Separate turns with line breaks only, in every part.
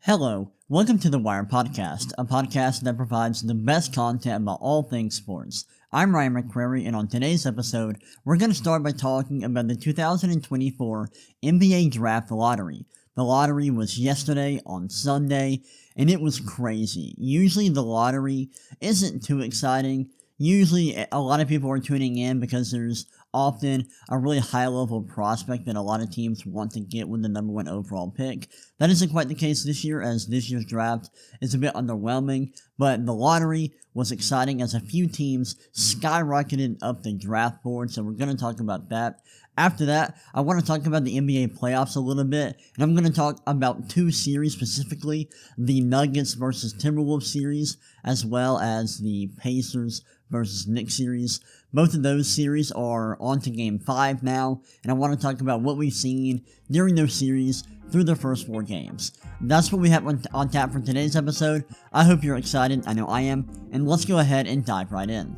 Hello, welcome to the Wire Podcast, a podcast that provides the best content about all things sports. I'm Ryan McCrary, and on today's episode, we're going to start by talking about the 2024 NBA Draft Lottery. The lottery was yesterday on Sunday, and it was crazy. Usually the lottery isn't too exciting. Usually a lot of people are tuning in because there's often a really high-level prospect that a lot of teams want to get with the number one overall pick. That isn't quite the case this year, as this year's draft is a bit underwhelming, but the lottery was exciting as a few teams skyrocketed up the draft board, so we're going to talk about that. After that, I want to talk about the NBA playoffs a little bit, and I'm going to talk about two series specifically, the Nuggets versus Timberwolves series, as well as the Pacers versus Knicks series. Both of those series are on to Game 5 now, and I want to talk about what we've seen during those series through the first 4 games. That's what we have on tap for today's episode. I hope you're excited, I know I am, and let's go ahead and dive right in.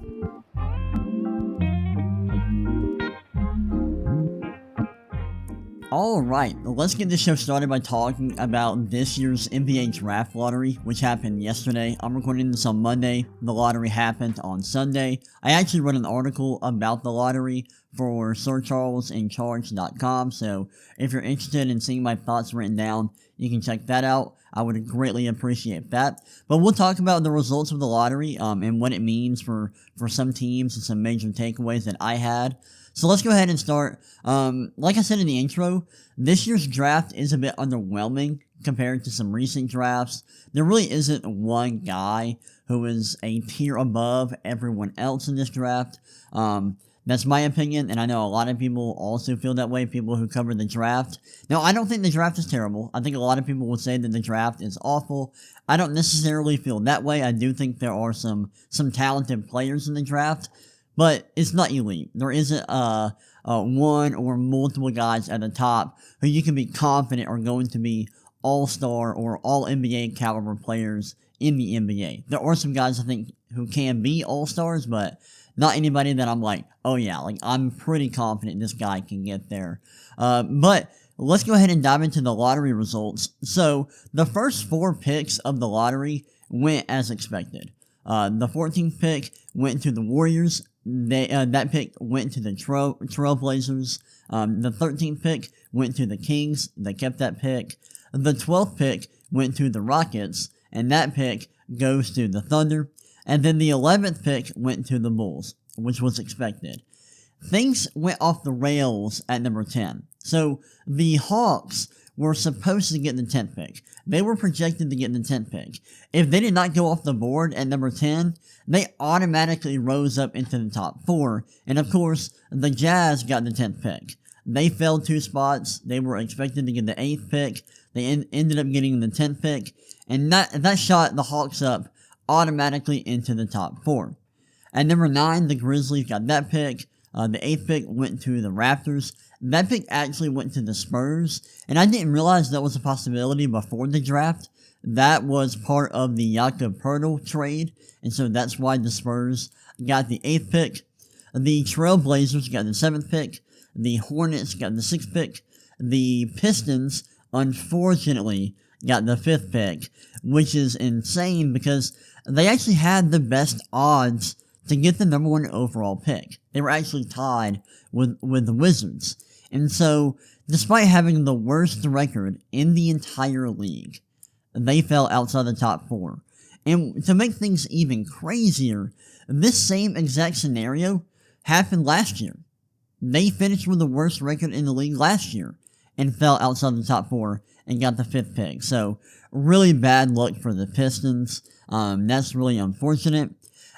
Alright, let's get this show started by talking about this year's NBA Draft Lottery, which happened yesterday. I'm recording this on Monday. The lottery happened on Sunday. I actually wrote an article about the lottery for SirCharlesInCharge.com, so if you're interested in seeing my thoughts written down, you can check that out. I would greatly appreciate that. But we'll talk about the results of the lottery and what it means for some teams and some major takeaways that I had. So let's go ahead and start. Like I said in the intro, this year's draft is a bit underwhelming compared to some recent drafts. There really isn't one guy who is a tier above everyone else in this draft. That's my opinion, and I know a lot of people also feel that way, people who cover the draft. Now, I don't think the draft is terrible. I think a lot of people would say that the draft is awful. I don't necessarily feel that way. I do think there are some talented players in the draft, but it's not elite. There isn't one or multiple guys at the top who you can be confident are going to be all-star or all-NBA caliber players in the NBA. There are some guys I think who can be all-stars, but not anybody that I'm like, oh yeah, like I'm pretty confident this guy can get there. But let's go ahead and dive into the lottery results. So the first 4 picks of the lottery went as expected. The 14th pick went to the Warriors. That pick went to the Trailblazers. The 13th pick went to the Kings. They kept that pick. The 12th pick went to the Rockets, and that pick goes to the Thunder. And then the 11th pick went to the Bulls, which was expected. Things went off the rails at number 10. So the Hawks were supposed to get the 10th pick. They were projected to get the 10th pick. If they did not go off the board at number 10, they automatically rose up into the top 4. And of course, the Jazz got the 10th pick. They fell 2 spots. They were expected to get the 8th pick. They ended up getting the 10th pick. And that shot the Hawks up automatically into the top 4. At number 9, the Grizzlies got that pick. The 8th pick went to the Raptors. That pick actually went to the Spurs, and I didn't realize that was a possibility before the draft. That was part of the Jakob Poeltl trade, and so that's why the Spurs got the 8th pick. The Trailblazers got the 7th pick. The Hornets got the 6th pick. The Pistons, unfortunately, got the 5th pick, which is insane because they actually had the best odds to get the number 1 overall pick. They were actually tied with the Wizards. And so, despite having the worst record in the entire league, they fell outside the top 4. And to make things even crazier, this same exact scenario happened last year. They finished with the worst record in the league last year and fell outside the top 4 and got the 5th pick. So, really bad luck for the Pistons. That's really unfortunate.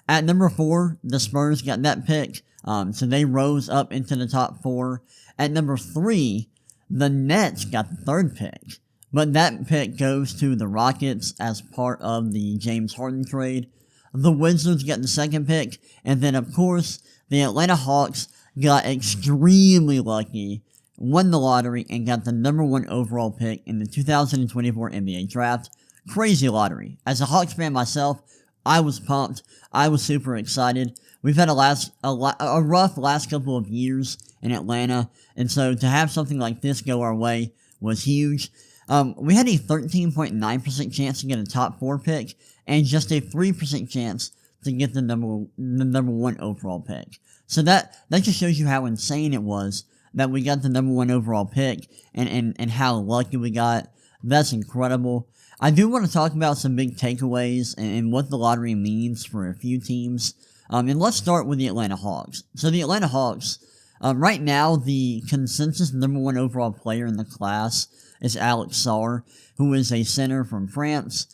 At number 4, the Spurs got that pick, so they rose up into the top 4. At number 3, the Nets got the 3rd pick, but that pick goes to the Rockets as part of the James Harden trade. The Wizards got the 2nd pick, and then of course, the Atlanta Hawks got extremely lucky, won the lottery, and got the number 1 overall pick in the 2024 NBA Draft. Crazy lottery. As a Hawks fan myself, I was pumped. I was super excited. We've had a rough last couple of years in Atlanta, and so to have something like this go our way was huge. We had a 13.9% chance to get a top 4 pick and just a 3% chance to get the number 1 overall pick. So that just shows you how insane it was that we got the number 1 overall pick and how lucky we got. That's incredible. I do want to talk about some big takeaways and what the lottery means for a few teams. And let's start with the Atlanta Hawks. So the Atlanta Hawks, right now, the consensus number 1 overall player in the class is Alex Sarr, who is a center from France.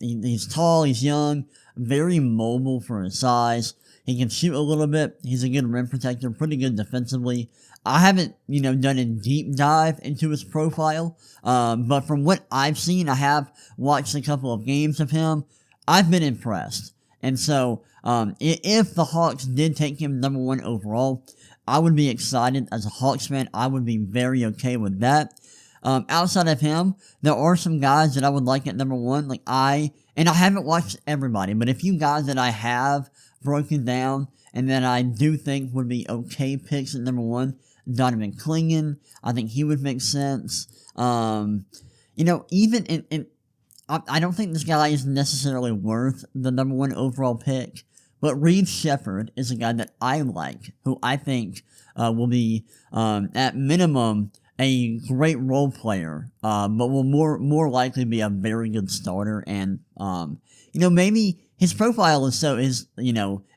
He's tall, he's young, very mobile for his size. He can shoot a little bit. He's a good rim protector, pretty good defensively. I haven't, done a deep dive into his profile, but from what I've seen, I have watched a couple of games of him. I've been impressed. And so, if the Hawks did take him number 1 overall, I would be excited. As a Hawks fan, I would be very okay with that. Outside of him, there are some guys that I would like at number 1. And I haven't watched everybody, but a few guys that I have broken down and that I do think would be okay picks at number 1. Donovan Clingan, I think he would make sense. Even I don't think this guy is necessarily worth the number 1 overall pick, but Reed Shepherd is a guy that I like, who I think will be, at minimum, a great role player, but will more likely be a very good starter. And maybe his profile is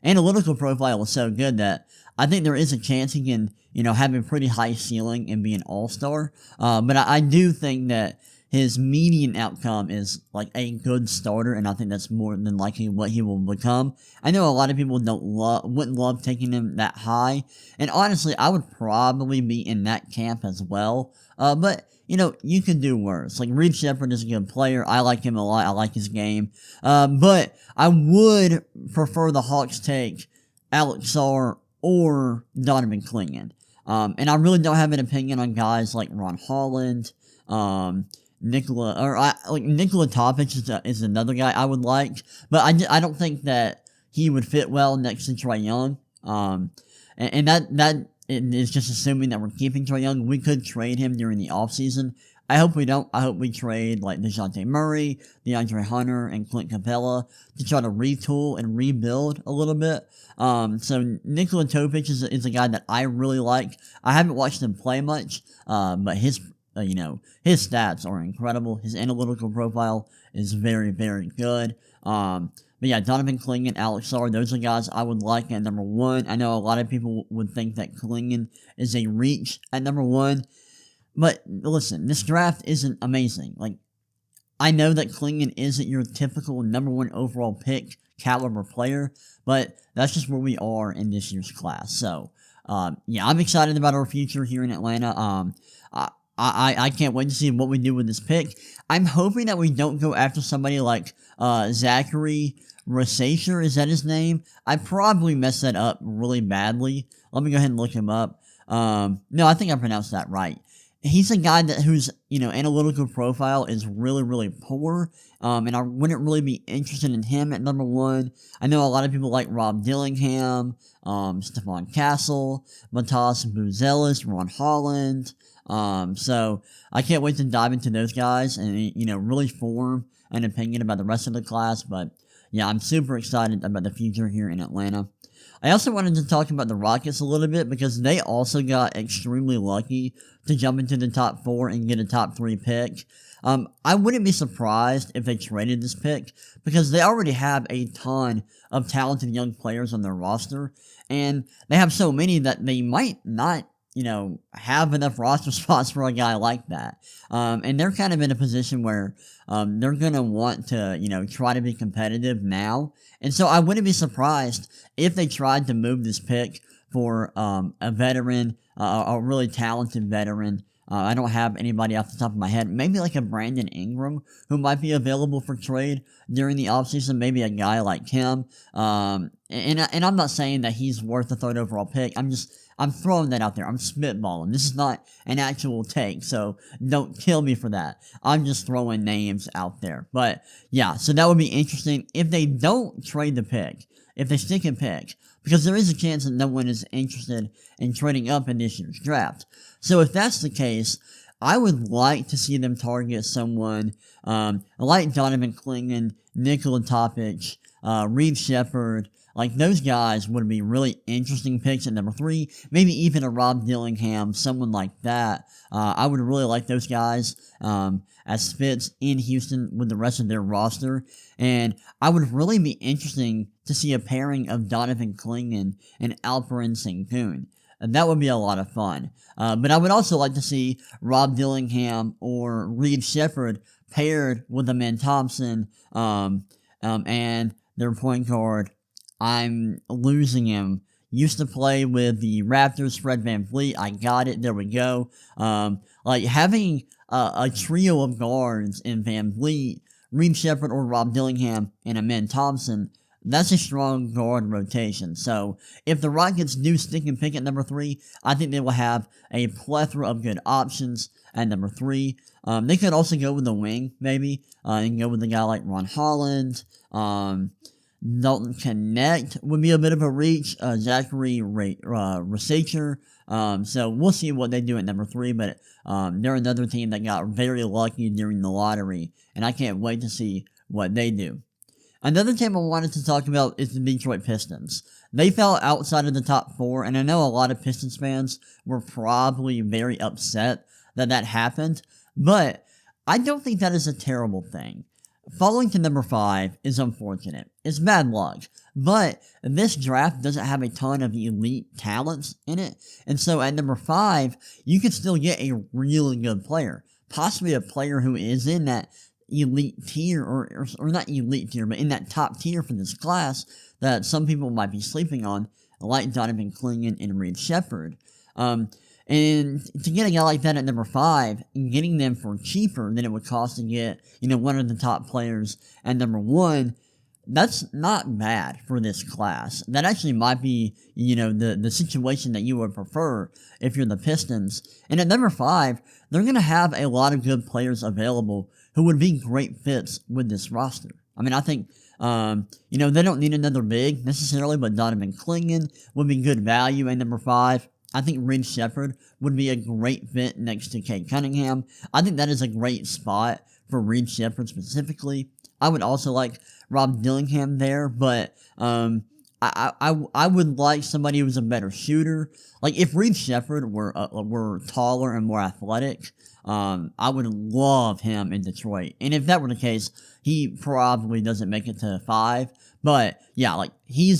analytical profile is so good that I think there is a chance he can have a pretty high ceiling and be an all-star. But I do think that his median outcome is like a good starter, and I think that's more than likely what he will become. I know a lot of people wouldn't love taking him that high, and honestly, I would probably be in that camp as well. But you could do worse. Like Reed Shepherd is a good player. I like him a lot. I like his game. But I would prefer the Hawks take Alex Sarr or Donovan Clingan. And I really don't have an opinion on guys like Ron Holland, Nikola Topic is another guy I would like, but I don't think that he would fit well next to Trae Young. And that is just assuming that we're keeping Trae Young. We could trade him during the offseason. I hope we don't. I hope we trade like DeJounte Murray, DeAndre Hunter, and Clint Capella to try to retool and rebuild a little bit. So Nikola Topic is a guy that I really like. I haven't watched him play much, but his stats are incredible. His analytical profile is very, very good. But yeah, Donovan Clingan, Alex Sarr, those are guys I would like at number 1. I know a lot of people would think that Clingan is a reach at number 1. But listen, this draft isn't amazing. Like, I know that Clingan isn't your typical number 1 overall pick caliber player, but that's just where we are in this year's class. So, yeah, I'm excited about our future here in Atlanta. I can't wait to see what we do with this pick. I'm hoping that we don't go after somebody like Zachary Rasacher. Is that his name? I probably messed that up really badly. Let me go ahead and look him up. No, I think I pronounced that right. He's a guy whose analytical profile is really, really poor, and I wouldn't really be interested in him at number 1. I know a lot of people like Rob Dillingham, Stephon Castle, Matas Buzelis, Ron Holland. So I can't wait to dive into those guys and really form an opinion about the rest of the class. But yeah, I'm super excited about the future here in Atlanta. I also wanted to talk about the Rockets a little bit because they also got extremely lucky to jump into the top 4 and get a top 3 pick. I wouldn't be surprised if they traded this pick because they already have a ton of talented young players on their roster, and they have so many that they might not have enough roster spots for a guy like that. And they're kind of in a position where they're going to want to, try to be competitive now. And so I wouldn't be surprised if they tried to move this pick for a veteran, a really talented veteran. I don't have anybody off the top of my head. Maybe like a Brandon Ingram who might be available for trade during the offseason. Maybe a guy like him. And I'm not saying that he's worth the 3rd overall pick. I'm throwing that out there. I'm spitballing. This is not an actual take, so don't kill me for that. I'm just throwing names out there. But yeah, so that would be interesting if they don't trade the pick, if they stick and pick, because there is a chance that no one is interested in trading up in this year's draft. So if that's the case, I would like to see them target someone like Donovan Clingan, Nikola Topic, Reed Shepherd. Like, those guys would be really interesting picks at number 3. Maybe even a Rob Dillingham, someone like that. I would really like those guys as fits in Houston with the rest of their roster. And I would really be interesting to see a pairing of Donovan Clingan and Alperen Sengun. And that would be a lot of fun. But I would also like to see Rob Dillingham or Reed Shepherd paired with Amen Thompson and their point guard. I'm losing him. Used to play with the Raptors, Fred VanVleet. I got it. There we go. Like, having a trio of guards in VanVleet, Reed Shepherd or Rob Dillingham, and Amen Thompson, that's a strong guard rotation. So, if the Rockets do stick and pick at number 3, I think they will have a plethora of good options at number 3. They could also go with the wing, maybe, and go with a guy like Ron Holland. Dalton Connect would be a bit of a reach. Zachary Researcher. So we'll see what they do at number 3, but they're another team that got very lucky during the lottery, and I can't wait to see what they do. Another team I wanted to talk about is the Detroit Pistons. They fell outside of the top 4, and I know a lot of Pistons fans were probably very upset that that happened, but I don't think that is a terrible thing. Falling to number 5 is unfortunate. It's bad luck. But this draft doesn't have a ton of elite talents in it. And so at number 5, you could still get a really good player. Possibly a player who is in that elite tier, or not elite tier, but in that top tier for this class that some people might be sleeping on, like Donovan Clingan and Reed Shepherd. And to get a guy like that at number 5, and getting them for cheaper than it would cost to get, one of the top players at number 1, that's not bad for this class. That actually might be, the situation that you would prefer if you're the Pistons. And at number 5, they're going to have a lot of good players available who would be great fits with this roster. I mean, I think, they don't need another big necessarily, but Donovan Clingan would be good value at number 5. I think Reed Shepherd would be a great fit next to Cade Cunningham. I think that is a great spot for Reed Shepherd specifically. I would also like Rob Dillingham there, but I would like somebody who was a better shooter. Like, if Reed Shepherd were taller and more athletic, I would love him in Detroit. And if that were the case, he probably doesn't make it to 5. But yeah, like, he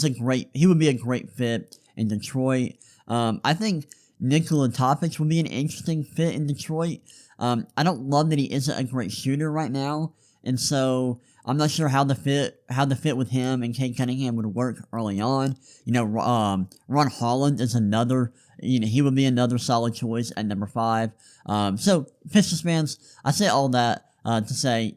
would be a great fit in Detroit. I think Nikola Topic would be an interesting fit in Detroit. I don't love that he isn't a great shooter right now, and so I'm not sure how the fit with him and Cade Cunningham would work early on. Ron Holland is another. He would be another solid choice at number 5. So Pistons fans, I say all that to say,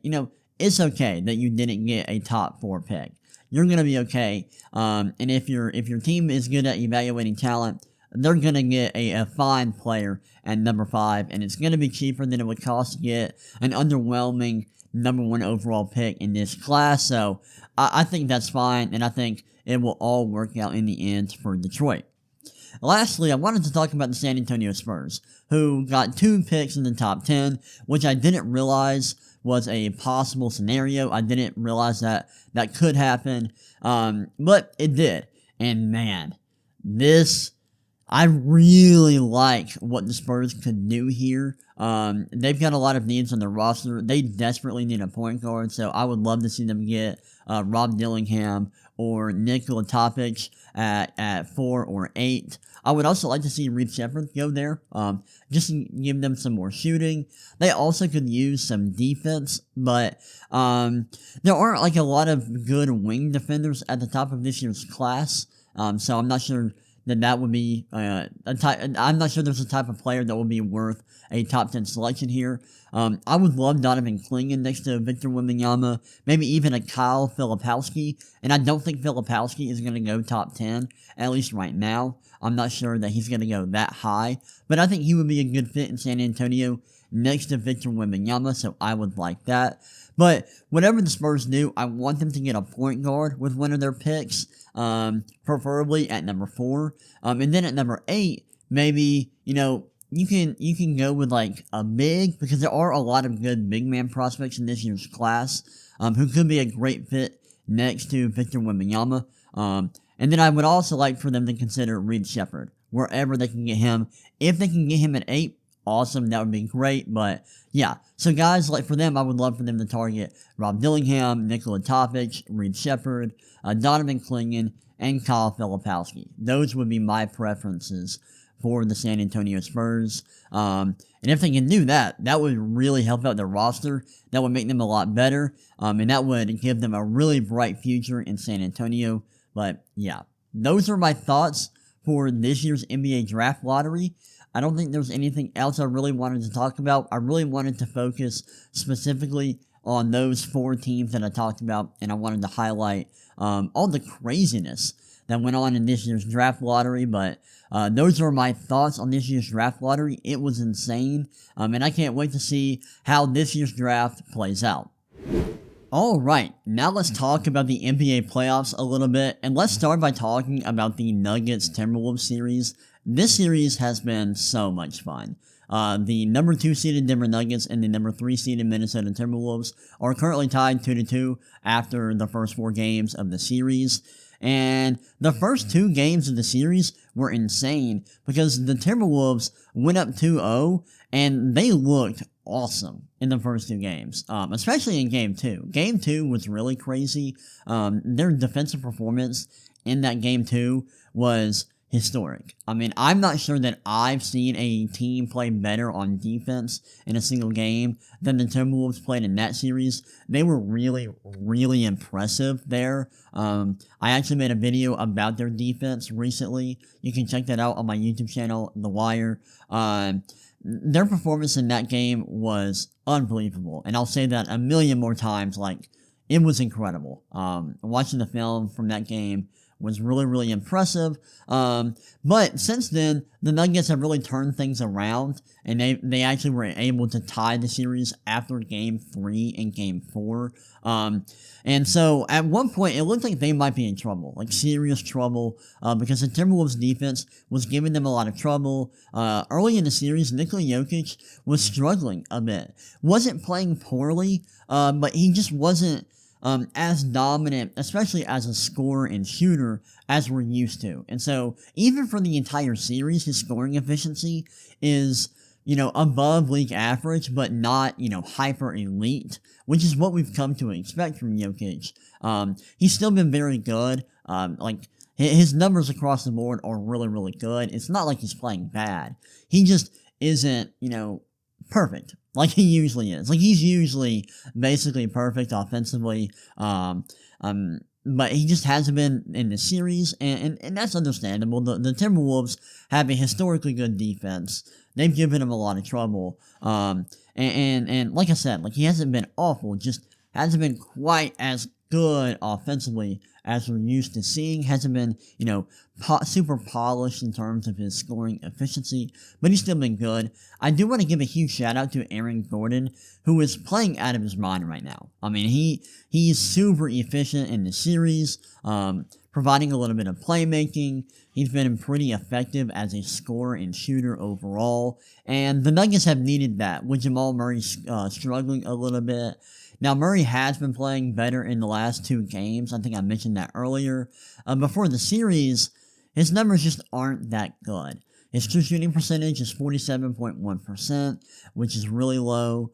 it's okay that you didn't get a top 4 pick. You're gonna be okay. And if your team is good at evaluating talent, they're going to get a fine player at number 5, and it's going to be cheaper than it would cost to get an underwhelming number 1 overall pick in this class. So I think that's fine, and I think it will all work out in the end for Detroit. Lastly, I wanted to talk about the San Antonio Spurs, who got 2 picks in the top 10, which I didn't realize was a possible scenario. I didn't realize that could happen, but it did. And man, I really like what the Spurs could do here. They've got a lot of needs on their roster. They desperately need a point guard, so I would love to see them get Rob Dillingham or Nikola Topic at 4 or 8. I would also like to see Reed Shepherd go there, just to give them some more shooting. They also could use some defense, but there aren't like a lot of good wing defenders at the top of this year's class, so I'm not sure that would be I'm not sure there's a type of player that will be worth a top 10 selection here. I would love Donovan Clingan next to Victor Wembanyama, maybe even a Kyle Filipowski, and I don't think Filipowski is going to go top 10, at least right now. I'm not sure that he's going to go that high, but I think he would be a good fit in San Antonio next to Victor Wembanyama, so I would like that. But whatever the Spurs do, I want them to get a point guard with one of their picks, preferably at number 4. And then at number 8, maybe, you can go with like a big, because there are a lot of good big man prospects in this year's class, who could be a great fit next to Victor Wembanyama. And then I would also like for them to consider Reed Shepherd wherever they can get him. If they can get him at 8, awesome, that would be great. But yeah, so guys, like for them, I would love for them to target Rob Dillingham, Nikola Topic, Reed Shepherd, Donovan Clingan, and Kyle Filipowski. Those would be my preferences for the San Antonio Spurs. And if they can do that, that would really help out their roster. That would make them a lot better. And that would give them a really bright future in San Antonio. But yeah, those are my thoughts for this year's NBA Draft Lottery. I don't think there's anything else I really wanted to talk about. I really wanted to focus specifically on those 4 teams that I talked about, and I wanted to highlight all the craziness that went on in this year's draft lottery. But those are my thoughts on this year's draft lottery. It was insane, and I can't wait to see how this year's draft plays out. Alright, now let's talk about the NBA playoffs a little bit, and let's start by talking about the Nuggets-Timberwolves series. This series has been so much fun. The number 2 seeded Denver Nuggets and the number 3 seeded Minnesota Timberwolves are currently tied 2-2 after the first 4 games of the series. And the first 2 games of the series were insane because the Timberwolves went up 2-0 and they looked awesome in the first 2 games, especially in Game 2. Game 2 was really crazy. Their defensive performance in that Game 2 was historic. I mean, I'm not sure that I've seen a team play better on defense in a single game than the Timberwolves played in that series. They were really, really impressive there. I actually made a video about their defense recently. You can check that out on my YouTube channel, The Wire. Their performance in that game was unbelievable, and I'll say that a million more times. Like, it was incredible. Watching the film from that game was really, really impressive. But since then, the Nuggets have really turned things around, and they actually were able to tie the series after Game 3 and Game 4. And so at one point, it looked like they might be in trouble, like serious trouble, because the Timberwolves defense was giving them a lot of trouble. Early in the series, Nikola Jokic was struggling a bit. Wasn't playing poorly, but he just wasn't as dominant, especially as a scorer and shooter, as we're used to. And so, even for the entire series, his scoring efficiency is, above league average, but not, hyper elite, which is what we've come to expect from Jokic. He's still been very good. His numbers across the board are really, really good. It's not like he's playing bad. He just isn't, perfect like he usually is. Like, he's usually basically perfect offensively, but he just hasn't been in the series, and that's understandable. The Timberwolves have a historically good defense. They've given him a lot of trouble, and like I said, like, he hasn't been awful, just hasn't been quite as good offensively as we're used to seeing. Hasn't been, super polished in terms of his scoring efficiency, but he's still been good. I do want to give a huge shout out to Aaron Gordon, who is playing out of his mind right now. I mean, he's super efficient in the series, providing a little bit of playmaking. He's been pretty effective as a scorer and shooter overall, and the Nuggets have needed that, with Jamal Murray struggling a little bit. Now, Murray has been playing better in the last 2 games. I think I mentioned that earlier. Before the series, his numbers just aren't that good. His true shooting percentage is 47.1%, which is really low.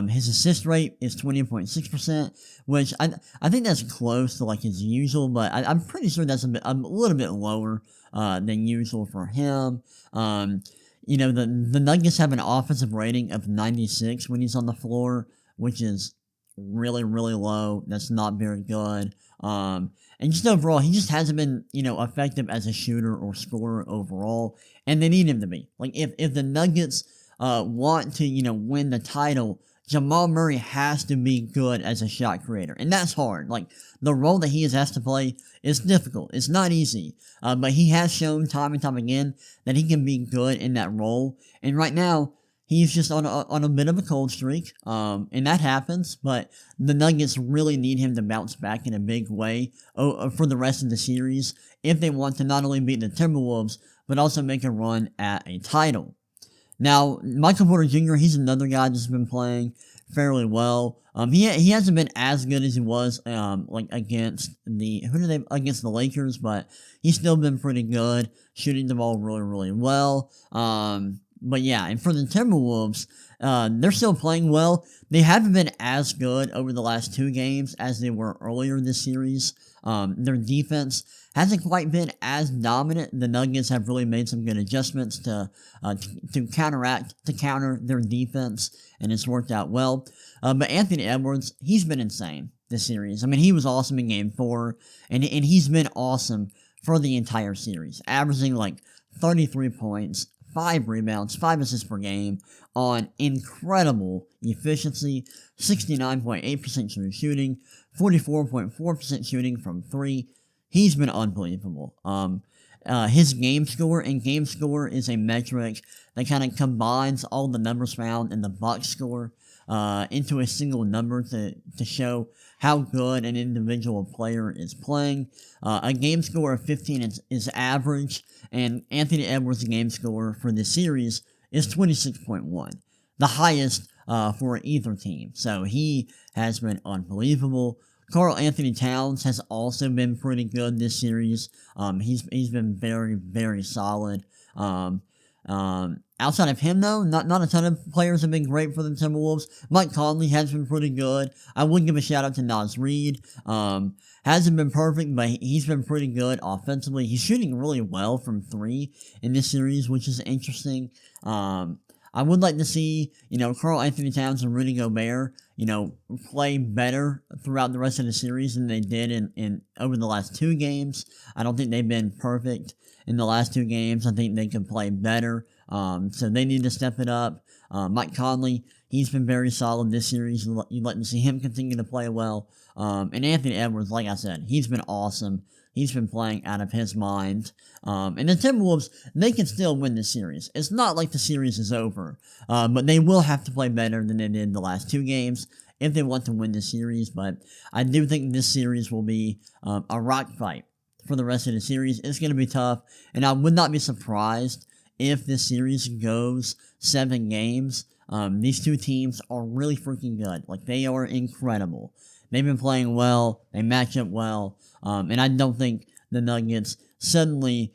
His assist rate is 20.6%, which I think that's close to like his usual, but I'm pretty sure that's a little bit lower than usual for him. The Nuggets have an offensive rating of 96 when he's on the floor, which is really, really low. That's not very good. And just overall, he just hasn't been, effective as a shooter or scorer overall, and they need him to be. Like, if the Nuggets want to, win the title, Jamal Murray has to be good as a shot creator, and that's hard. Like, the role that he is asked to play is difficult. It's not easy, but he has shown time and time again that he can be good in that role, and right now, he's just on a bit of a cold streak, and that happens, but the Nuggets really need him to bounce back in a big way for the rest of the series if they want to not only beat the Timberwolves, but also make a run at a title. Now, Michael Porter Jr., he's another guy that's been playing fairly well. He hasn't been as good as he was like against against the Lakers, but he's still been pretty good, shooting the ball really, really well. But yeah, and for the Timberwolves, they're still playing well. They haven't been as good over the last 2 games as they were earlier this series. Their defense hasn't quite been as dominant. The Nuggets have really made some good adjustments to counter their defense, and it's worked out well. But Anthony Edwards, he's been insane this series. I mean, he was awesome in Game 4, and he's been awesome for the entire series, averaging like 33 points, 5 rebounds, 5 assists per game on incredible efficiency, 69.8% true shooting, 44.4% shooting from 3. He's been unbelievable. His game score is a metric that kind of combines all the numbers found in the box score into a single number to show how good an individual player is playing. A game score of 15 is average, and Anthony Edwards' game score for this series is 26.1, the highest for either team. So he has been unbelievable. Karl Anthony Towns has also been pretty good this series. He's been very, very solid. Outside of him, though, not a ton of players have been great for the Timberwolves. Mike Conley has been pretty good. I would give a shout out to Naz Reid. Hasn't been perfect, but he's been pretty good offensively. He's shooting really well from 3 in this series, which is interesting. I would like to see, Karl Anthony Towns and Rudy Gobert, play better throughout the rest of the series than they did in over the last 2 games. I don't think they've been perfect in the last 2 games. I think they can play better. So they need to step it up. Mike Conley, he's been very solid this series. You'd like to see him continue to play well. And Anthony Edwards, like I said, he's been awesome. He's been playing out of his mind. And the Timberwolves, they can still win this series. It's not like the series is over, but they will have to play better than they did the last 2 games if they want to win the series. But I do think this series will be a rock fight for the rest of the series. It's going to be tough, and I would not be surprised if this series goes 7 games. These 2 teams are really freaking good. Like, they are incredible. They've been playing well. They match up well. And I don't think the Nuggets suddenly,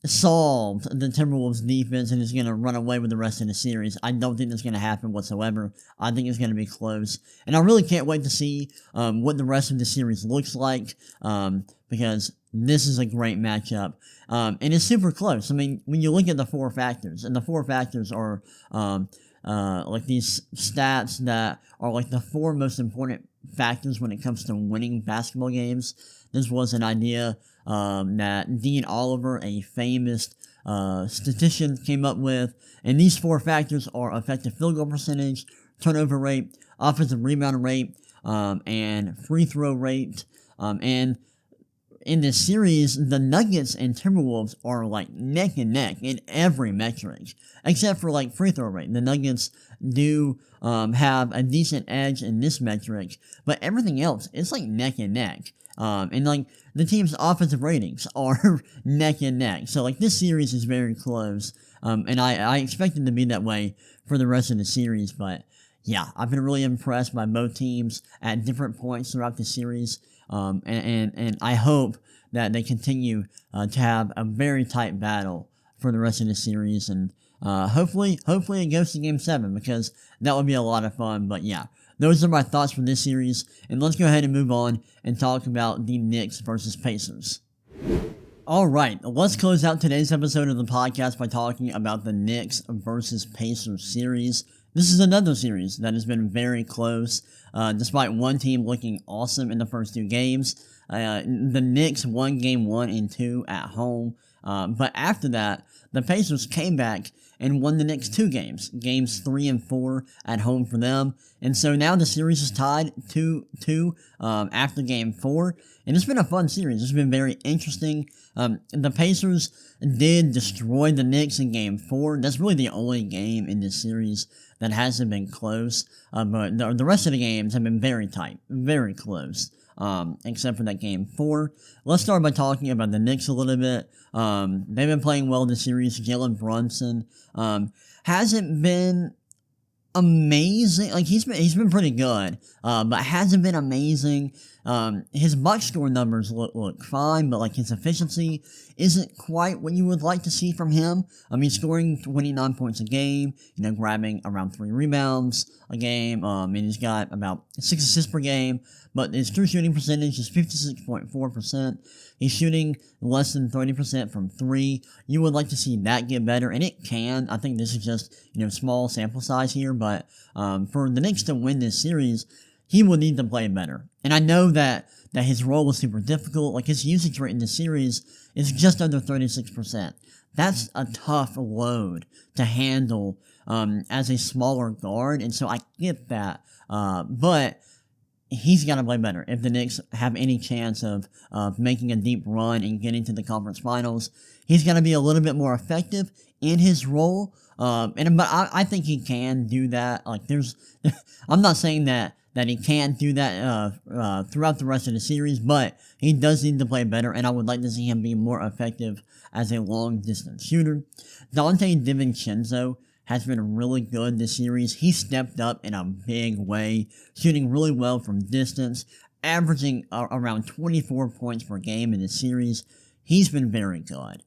solved the Timberwolves defense and is going to run away with the rest of the series. I don't think that's going to happen whatsoever. I think it's going to be close. And I really can't wait to see what the rest of the series looks like, because this is a great matchup. And it's super close. I mean, when you look at the 4 factors, and the 4 factors are like these stats that are like the 4 most important factors when it comes to winning basketball games. This was an idea that Dean Oliver, a famous statistician, came up with, and these 4 factors are effective field goal percentage, turnover rate, offensive rebound rate, and free throw rate. And in this series, the Nuggets and Timberwolves are like neck and neck in every metric, except for like free throw rate. The Nuggets do have a decent edge in this metric, but everything else, it's like neck and neck. And like the team's offensive ratings are neck and neck. So like this series is very close, and I expect it to be that way for the rest of the series. But yeah, I've been really impressed by both teams at different points throughout the series. And I hope that they continue to have a very tight battle for the rest of the series, and hopefully it goes to Game 7, because that would be a lot of fun. But yeah, those are my thoughts for this series, and let's go ahead and move on and talk about the Knicks versus Pacers. Alright, let's close out today's episode of the podcast by talking about the Knicks versus Pacers series. This is another series that has been very close, despite one team looking awesome in the first 2 games. The Knicks won Game 1 and 2 at home, but after that, the Pacers came back and won the Knicks 2 games, Games 3 and 4 at home for them. And so now the series is tied 2-2 after Game 4, and it's been a fun series. It's been very interesting. The Pacers did destroy the Knicks in Game 4. That's really the only game in this series that hasn't been close, but the rest of the games have been very tight, very close. except for that game 4. Let's start by talking about the Knicks a little bit. They've been playing well this series. Jalen Brunson hasn't been amazing. Like he's been pretty good, but hasn't been amazing. His box score numbers look fine, but like his efficiency isn't quite what you would like to see from him. He's scoring 29 points a game, grabbing around 3 rebounds a game, and he's got about 6 assists per game, but his true shooting percentage is 56.4%. He's shooting less than 30% from 3. You would like to see that get better, and it can. I think this is just, small sample size here, but for the Knicks to win this series, he will need to play better. And I know that his role was super difficult. Like, his usage rate in this series is just under 36%. That's a tough load to handle as a smaller guard, and so I get that. But he's got to play better if the Knicks have any chance of making a deep run and getting to the conference finals. He's got to be a little bit more effective in his role, but I think he can do that. Like, I'm not saying that he can't do that throughout the rest of the series, but he does need to play better, and I would like to see him be more effective as a long-distance shooter. Dante DiVincenzo has been really good this series. He stepped up in a big way, shooting really well from distance, averaging around 24 points per game in this series. He's been very good.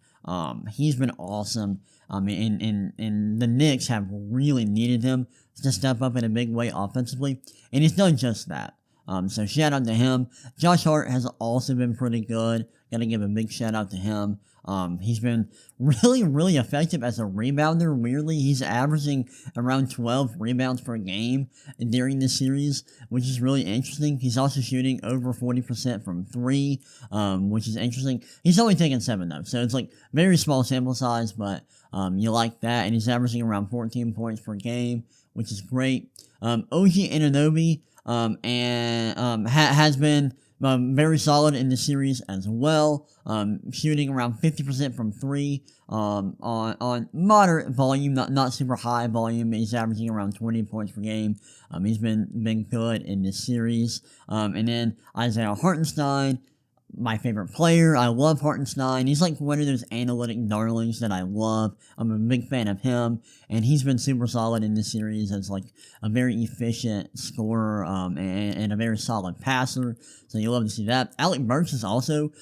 He's been awesome. And the Knicks have really needed him to step up in a big way offensively, and he's done just that. So shout out to him. Josh Hart has also been pretty good. Gotta give a big shout out to him. He's been really, really effective as a rebounder. Weirdly, he's averaging around 12 rebounds per game during this series, which is really interesting. He's also shooting over 40% from 3, which is interesting. He's only taken 7 though, so it's like very small sample size, but you like that. And he's averaging around 14 points per game, which is great. OG Anunoby has been very solid in the series as well, shooting around 50% from 3 on moderate volume, not super high volume. He's averaging around 20 points per game. He's been good in this series. And then Isaiah Hartenstein, my favorite player. I love Hartenstein. He's like one of those analytic darlings that I love. I'm a big fan of him, and he's been super solid in this series as like a very efficient scorer and a very solid passer. So you love to see that. Alec Burks has also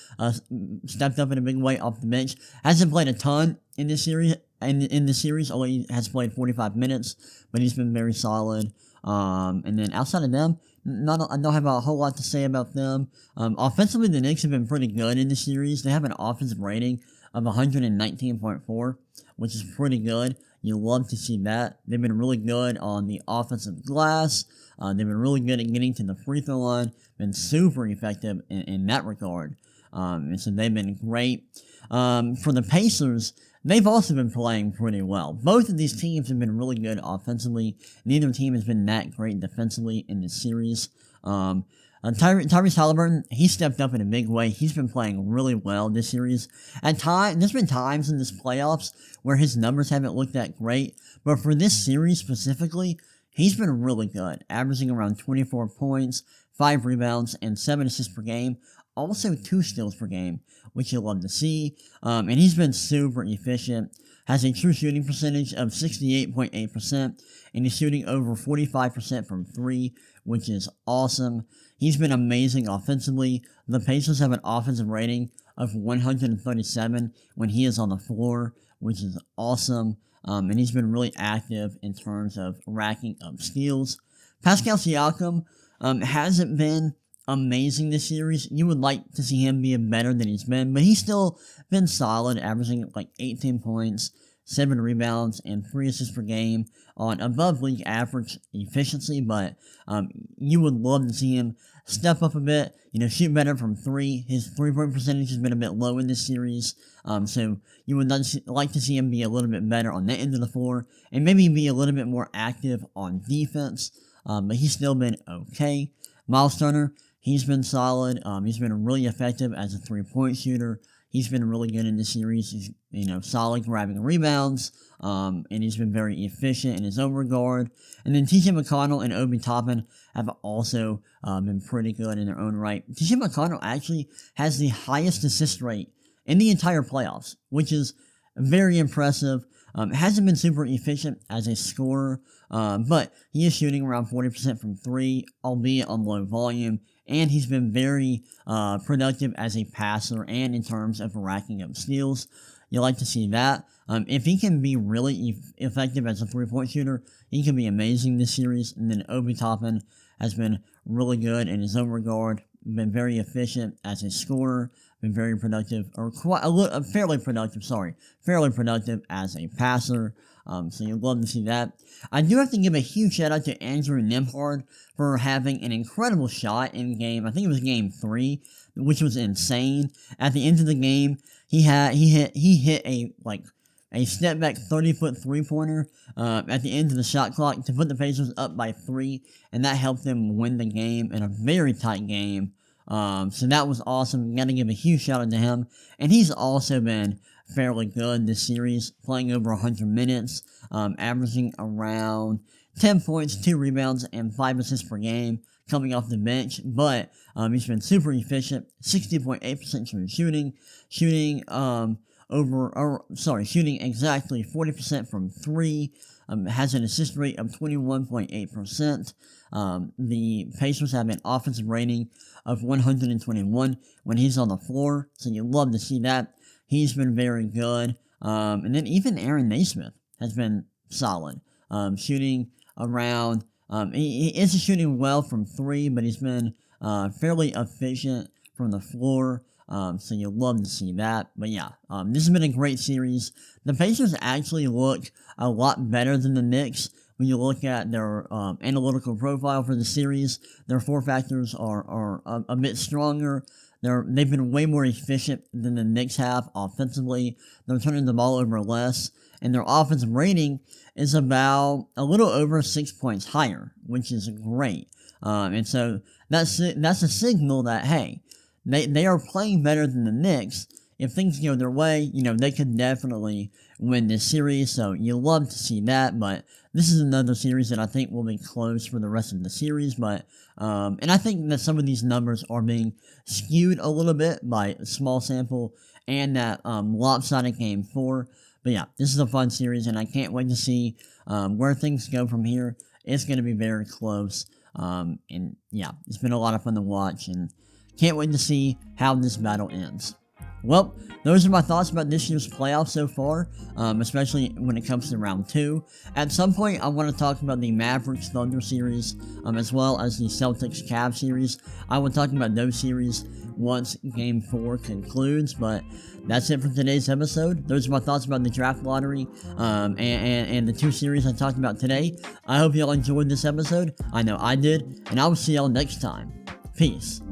stepped up in a big way off the bench. Hasn't played a ton in this series. In the series, only has played 45 minutes, but he's been very solid. And then outside of them, I don't have a whole lot to say about them. Offensively, the Knicks have been pretty good in the series. They have an offensive rating of 119.4, which is pretty good. You love to see that. They've been really good on the offensive glass. They've been really good at getting to the free throw line. Been super effective in that regard. And so they've been great. For the Pacers, they've also been playing pretty well. Both of these teams have been really good offensively. Neither team has been that great defensively in this series. Tyrese Halliburton, he stepped up in a big way. He's been playing really well this series. There's been times in this playoffs where his numbers haven't looked that great, but for this series specifically, he's been really good, averaging around 24 points, 5 rebounds, and 7 assists per game. Also 2 steals per game, which you'll love to see. And he's been super efficient. Has a true shooting percentage of 68.8%, and he's shooting over 45% from 3, which is awesome. He's been amazing offensively. The Pacers have an offensive rating of 137 when he is on the floor, which is awesome. And he's been really active in terms of racking up steals. Pascal Siakam hasn't been amazing this series. You would like to see him be better than he's been, but he's still been solid, averaging like 18 points, 7 rebounds, and 3 assists per game on above league average efficiency, but you would love to see him step up a bit, shoot better from 3. His 3-point percentage has been a bit low in this series, so you would like to see him be a little bit better on that end of the floor, and maybe be a little bit more active on defense, but he's still been okay. Miles Turner, he's been solid. He's been really effective as a 3-point shooter. he's been really good in this series. He's, solid grabbing rebounds, and he's been very efficient in his own regard. And then T.J. McConnell and Obi Toppin have also been pretty good in their own right. T.J. McConnell actually has the highest assist rate in the entire playoffs, which is very impressive. Hasn't been super efficient as a scorer, but he is shooting around 40% from 3, albeit on low volume, and he's been very productive as a passer and in terms of racking up steals. You like to see that. If he can be really effective as a three-point shooter, he can be amazing this series. And then Obi Toppin has been really good in his own regard, been very efficient as a scorer, been very productive, or fairly productive as a passer. So you'd love to see that. I do have to give a huge shout out to Andrew Nembhard for having an incredible shot in game, I think it was game 3, which was insane. At the end of the game, he hit a step back 30-foot three-pointer at the end of the shot clock to put the Pacers up by 3, and that helped them win the game in a very tight game. So that was awesome. Got to give a huge shout out to him. And he's also been fairly good this series, playing over 100 minutes, averaging around 10 points, 2 rebounds, and 5 assists per game coming off the bench. But he's been super efficient, 60.8% from shooting shooting exactly 40% from 3, has an assist rate of 21.8%. The Pacers have an offensive rating of 121 when he's on the floor, so you love to see that. He's been very good. And then even Aaron Naismith has been solid, shooting around, he isn't shooting well from 3, but he's been fairly efficient from the floor. So you'll love to see that. But yeah, this has been a great series. The Pacers actually look a lot better than the Knicks when you look at their analytical profile for the series. Their 4 factors are a bit stronger. They've been way more efficient than the Knicks have offensively. They're turning the ball over less, and their offensive rating is about a little over 6 points higher, which is great. And so that's a signal that, hey, they are playing better than the Knicks. If things go their way, they could definitely win this series, so you love to see that. But this is another series that I think will be close for the rest of the series, but and I think that some of these numbers are being skewed a little bit by small sample and that lopsided game 4. But yeah, this is a fun series, and I can't wait to see where things go from here. It's going to be very close, and yeah, it's been a lot of fun to watch, and can't wait to see how this battle ends. Well, those are my thoughts about this year's playoffs so far, especially when it comes to round 2. At some point, I want to talk about the Mavericks Thunder series, as well as the Celtics Cavs series. I will talk about those series once Game 4 concludes, but that's it for today's episode. Those are my thoughts about the draft lottery, and the 2 series I talked about today. I hope y'all enjoyed this episode. I know I did, and I will see y'all next time. Peace.